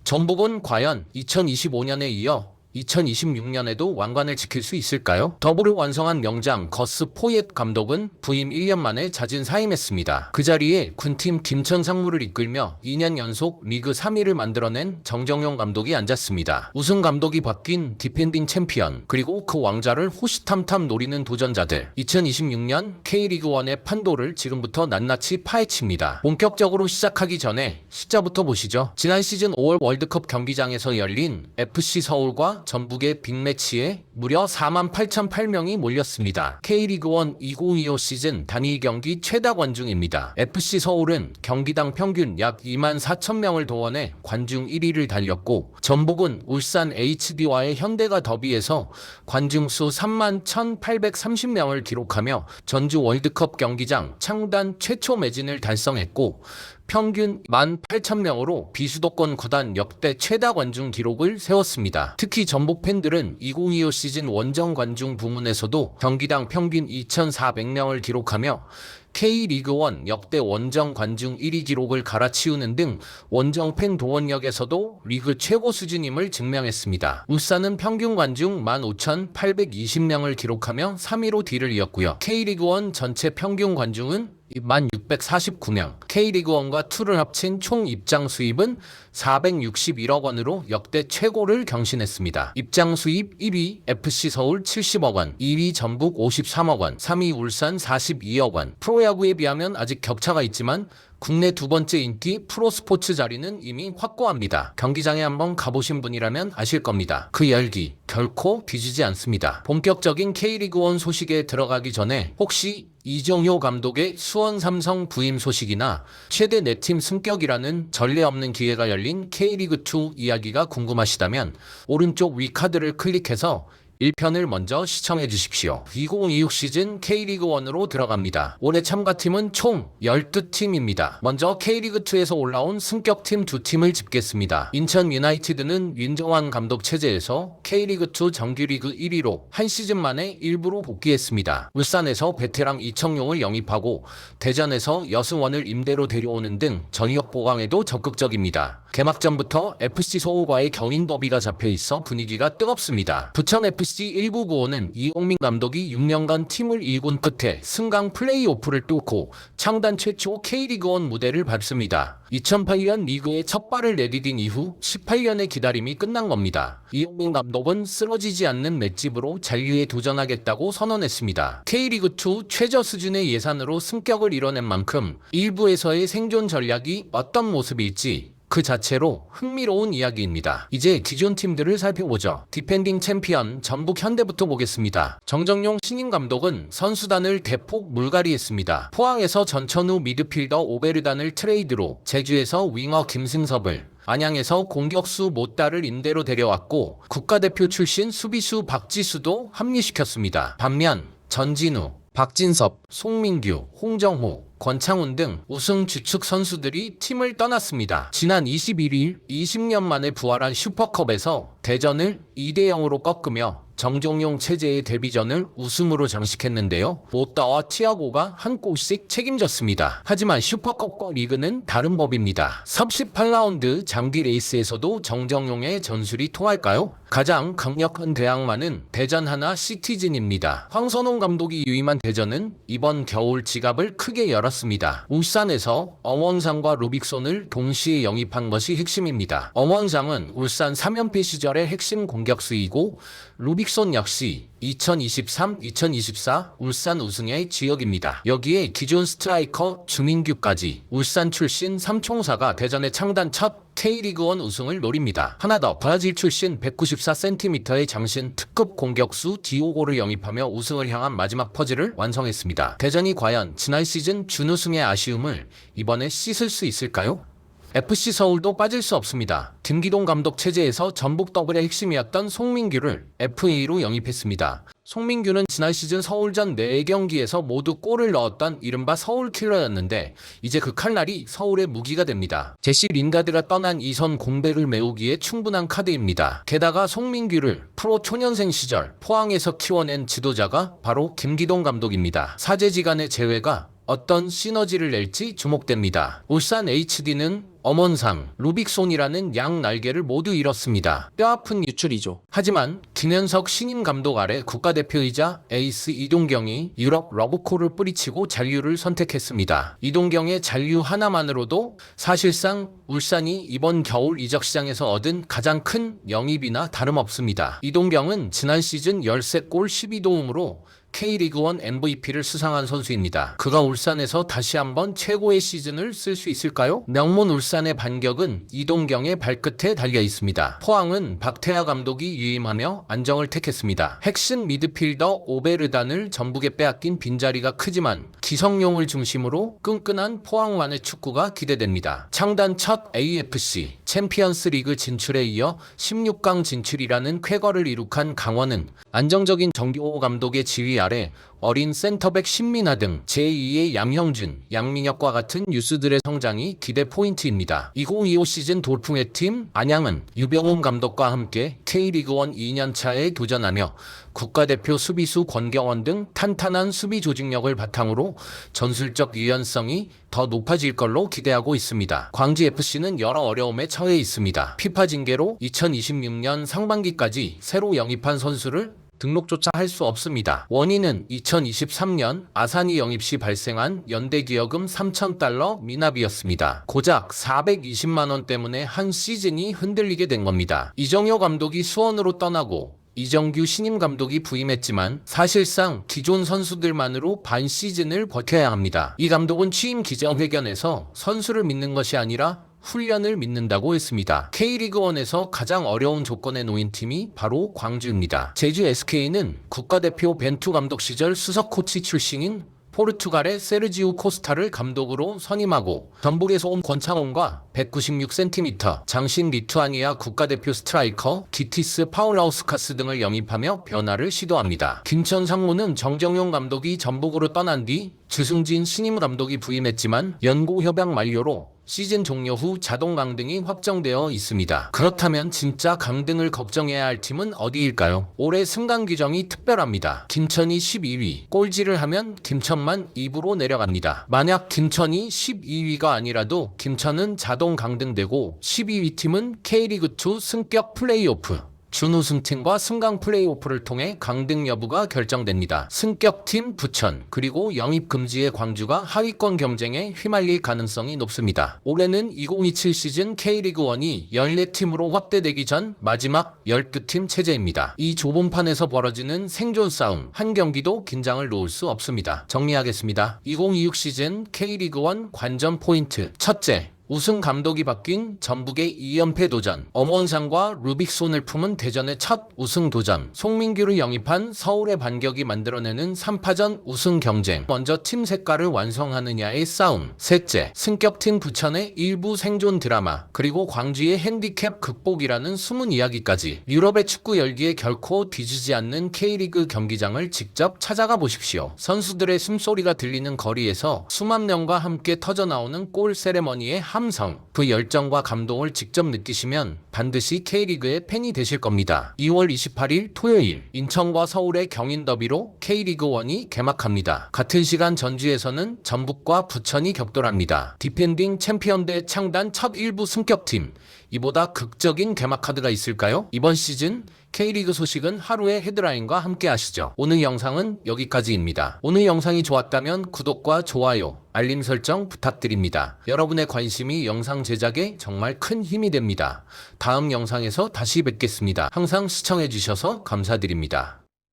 전북은 과연 2025년에 이어 2026년에도 왕관을 지킬 수 있을까요? 더블을 완성한 명장 거스 포옙 감독은 부임 1년 만에 자진 사임했습니다. 그 자리에 군팀 김천 상무를 이끌며 2년 연속 리그 3위를 만들어낸 정정용 감독이 앉았습니다. 우승 감독이 바뀐 디펜딩 챔피언, 그리고 그 왕좌를 호시탐탐 노리는 도전자들. 2026년 K리그1의 판도를 지금부터 낱낱이 파헤칩니다. 본격적으로 시작하기 전에 숫자부터 보시죠. 지난 시즌 5월 월드컵 경기장에서 열린 FC 서울과 전북의 빅매치에 무려 48,008명이 몰렸습니다. K리그1 2025 시즌 단위 경기 최다 관중입니다. FC 서울은 경기당 평균 약 24,000명을 동원해 관중 1위를 달렸고, 전북은 울산 HD와의 현대가 더비에서 관중수 31,830명을 기록하며 전주 월드컵 경기장 창단 최초 매진을 달성했고, 평균 18,000명으로 비수도권 구단 역대 최다 관중 기록을 세웠습니다. 특히 전북 팬들은 2025 시즌 원정 관중 부문에서도 경기당 평균 2,400명을 기록하며 K리그1 역대 원정 관중 1위 기록을 갈아치우는 등 원정 팬 동원력에서도 리그 최고 수준임을 증명했습니다. 울산은 평균 관중 15,820명을 기록하며 3위로 뒤를 이었고요. K리그1 전체 평균 관중은 1649명, K리그1과 2를 합친 총 입장 수입은 461억 원으로 역대 최고를 경신했습니다. 입장 수입 1위 FC 서울 70억 원, 2위 전북 53억 원, 3위 울산 42억 원. 프로야구에 비하면 아직 격차가 있지만 국내 두 번째 인기 프로스포츠 자리는 이미 확고합니다. 경기장에 한번 가보신 분이라면 아실 겁니다. 그 열기 결코 뒤지지 않습니다. 본격적인 K리그1 소식에 들어가기 전에 혹시 이정효 감독의 수원 삼성 부임 소식이나 최대 4팀 승격이라는 전례 없는 기회가 열린 K리그2 이야기가 궁금하시다면 오른쪽 위 카드를 클릭해서 1편을 먼저 시청해 주십시오. 2026 시즌 K리그1으로 들어갑니다. 올해 참가팀은 총 12팀입니다. 먼저 K리그2에서 올라온 승격팀 2팀을 짚겠습니다. 인천 유나이티드는 윤정환 감독 체제에서 K리그2 정규리그 1위로 한 시즌 만에 일부로 복귀했습니다. 울산에서 베테랑 이청용을 영입하고 대전에서 여승원을 임대로 데려오는 등 전역 보강에도 적극적입니다. 개막전부터 FC 서울과의 경인 더비가 잡혀있어 분위기가 뜨겁습니다. 부천 FC 1995는 이용민 감독이 6년간 팀을 일군 끝에 승강 플레이오프를 뚫고 창단 최초 K리그1 무대를 밟습니다. 2008년 리그에 첫 발을 내디딘 이후 18년의 기다림이 끝난 겁니다. 이용민 감독은 쓰러지지 않는 맷집으로 잔류에 도전하겠다고 선언했습니다. K리그2 최저 수준의 예산으로 승격을 이뤄낸 만큼 일부에서의 생존 전략이 어떤 모습일지 그 자체로 흥미로운 이야기입니다. 이제 기존 팀들을 살펴보죠. 디펜딩 챔피언 전북 현대부터 보겠습니다. 정정용 신임 감독은 선수단을 대폭 물갈이했습니다. 포항에서 전천후 미드필더 오베르단을 트레이드로, 제주에서 윙어 김승섭을, 안양에서 공격수 모따를 임대로 데려왔고 국가대표 출신 수비수 박지수도 합류시켰습니다. 반면 전진우, 박진섭, 송민규, 홍정호, 권창훈 등 우승 주축 선수들이 팀을 떠났습니다. 지난 21일 20년 만에 부활한 슈퍼컵에서 대전을 2대0으로 꺾으며 정종용 체제의 데뷔전을 우승으로 장식했는데요. 모따와 티아고가 한 골씩 책임졌습니다. 하지만 슈퍼컵과 리그는 다른 법입니다. 38라운드 장기 레이스에서도 정정용의 전술이 통할까요? 가장 강력한 대항마는 대전 하나 시티즌입니다. 황선홍 감독이 유임한 대전은 이번 겨울 지갑을 크게 열었습니다. 울산에서 엄원상과 루빅손을 동시에 영입한 것이 핵심입니다. 엄원상은 울산 3연패 시절의 핵심 공격수이고 루빅손 역시 2023-2024 울산 우승의 지역입니다. 여기에 기존 스트라이커 주민규까지 울산 출신 삼총사가 대전의 창단 첫 K리그1 우승을 노립니다. 하나 더, 브라질 출신 194cm의 장신 특급 공격수 디오고를 영입하며 우승을 향한 마지막 퍼즐을 완성했습니다. 대전이 과연 지난 시즌 준우승의 아쉬움을 이번에 씻을 수 있을까요? FC 서울도 빠질 수 없습니다. 김기동 감독 체제에서 전북 더블의 핵심이었던 송민규를 FA로 영입했습니다. 송민규는 지난 시즌 서울전 4경기에서 모두 골을 넣었던 이른바 서울킬러였는데 이제 그 칼날이 서울의 무기가 됩니다. 제시 린가드가 떠난 이선 공백을 메우기에 충분한 카드입니다. 게다가 송민규를 프로 초년생 시절 포항에서 키워낸 지도자가 바로 김기동 감독입니다. 사제지간의 재회가 어떤 시너지를 낼지 주목됩니다. 울산 HD는 엄원상, 루빅손이라는 양 날개를 모두 잃었습니다. 뼈아픈 유출이죠. 하지만 김현석 신임 감독 아래 국가대표이자 에이스 이동경이 유럽 러브콜을 뿌리치고 잔류를 선택했습니다. 이동경의 잔류 하나만으로도 사실상 울산이 이번 겨울 이적 시장에서 얻은 가장 큰 영입이나 다름없습니다. 이동경은 지난 시즌 13골 12도움으로 K리그1 MVP를 수상한 선수입니다. 그가 울산에서 다시 한번 최고의 시즌을 쓸 수 있을까요? 명문 울산의 반격은 이동경의 발끝에 달려 있습니다. 포항은 박태하 감독이 유임하며 안정을 택했습니다. 핵심 미드필더 오베르단을 전북에 빼앗긴 빈자리가 크지만 기성용을 중심으로 끈끈한 포항만의 축구가 기대됩니다. 창단 첫 AFC 챔피언스 리그 진출에 이어 16강 진출이라는 쾌거를 이룩한 강원은 안정적인 정기호 감독의 지휘 아래 어린 센터백 신민하 등 제2의 양형준, 양민혁과 같은 유스들의 성장이 기대 포인트입니다. 2025 시즌 돌풍의 팀 안양은 유병훈 감독과 함께 K리그1 2년차에 도전하며 국가대표 수비수 권경원 등 탄탄한 수비 조직력을 바탕으로 전술적 유연성이 더 높아질 걸로 기대하고 있습니다. 광주FC는 여러 어려움에 처해 있습니다. 피파 징계로 2026년 상반기까지 새로 영입한 선수를 등록조차 할 수 없습니다. 원인은 2023년 아산이 영입 시 발생한 연대기여금 3,000달러 미납이었습니다. 고작 420만원 때문에 한 시즌이 흔들리게 된 겁니다. 이정효 감독이 수원으로 떠나고 이정규 신임 감독이 부임했지만 사실상 기존 선수들만으로 반 시즌을 버텨야 합니다. 이 감독은 취임 기자회견에서 선수를 믿는 것이 아니라 훈련을 믿는다고 했습니다. K리그1에서 가장 어려운 조건에 놓인 팀이 바로 광주입니다. 제주 SK는 국가대표 벤투 감독 시절 수석 코치 출신인 포르투갈의 세르지우 코스타를 감독으로 선임하고 전북에서 온 권창훈과 196cm, 장신 리투아니아 국가대표 스트라이커 기티스 파울라우스카스 등을 영입하며 변화를 시도합니다. 김천 상무는 정정용 감독이 전북으로 떠난 뒤 주승진 신임 감독이 부임했지만 연고 협약 만료로 시즌 종료 후 자동 강등이 확정되어 있습니다. 그렇다면 진짜 강등을 걱정해야 할 팀은 어디일까요? 올해 승강 규정이 특별합니다. 김천이 12위, 꼴찌를 하면 김천만 2부로 내려갑니다. 만약 김천이 12위가 아니라도 김천은 자동 강등되고 12위 팀은 K리그2 승격 플레이오프, 준우승팀과 승강 플레이오프를 통해 강등 여부가 결정됩니다. 승격팀 부천, 그리고 영입 금지의 광주가 하위권 경쟁에 휘말릴 가능성이 높습니다. 올해는 2027 시즌 K리그1이 14팀으로 확대되기 전 마지막 12팀 체제입니다. 이 좁은 판에서 벌어지는 생존 싸움, 한 경기도 긴장을 놓을 수 없습니다. 정리하겠습니다. 2026 시즌 K리그1 관전 포인트. 첫째, 우승 감독이 바뀐 전북의 2연패 도전, 엄원상과 루빅손을 품은 대전의 첫 우승 도전, 송민규를 영입한 서울의 반격이 만들어내는 3파전 우승 경쟁, 먼저 팀 색깔을 완성하느냐의 싸움. 셋째, 승격팀 부천의 일부 생존 드라마, 그리고 광주의 핸디캡 극복이라는 숨은 이야기까지. 유럽의 축구 열기에 결코 뒤지지 않는 K리그 경기장을 직접 찾아가 보십시오. 선수들의 숨소리가 들리는 거리에서 수만 명과 함께 터져나오는 골 세레머니의 함성, 그 열정과 감동을 직접 느끼시면 반드시 K리그의 팬이 되실 겁니다. 2월 28일 토요일, 인천과 서울의 경인 더비로 K리그1이 개막합니다. 같은 시간 전주에서는 전북과 부천이 격돌합니다. 디펜딩 챔피언 대 창단 첫 1부 승격팀, 이보다 극적인 개막 카드가 있을까요? 이번 시즌 K리그 소식은 하루의 헤드라인과 함께 하시죠. 오늘 영상은 여기까지입니다. 오늘 영상이 좋았다면 구독과 좋아요, 알림 설정 부탁드립니다. 여러분의 관심이 영상 제작에 정말 큰 힘이 됩니다. 다음 영상에서 다시 뵙겠습니다. 항상 시청해주셔서 감사드립니다.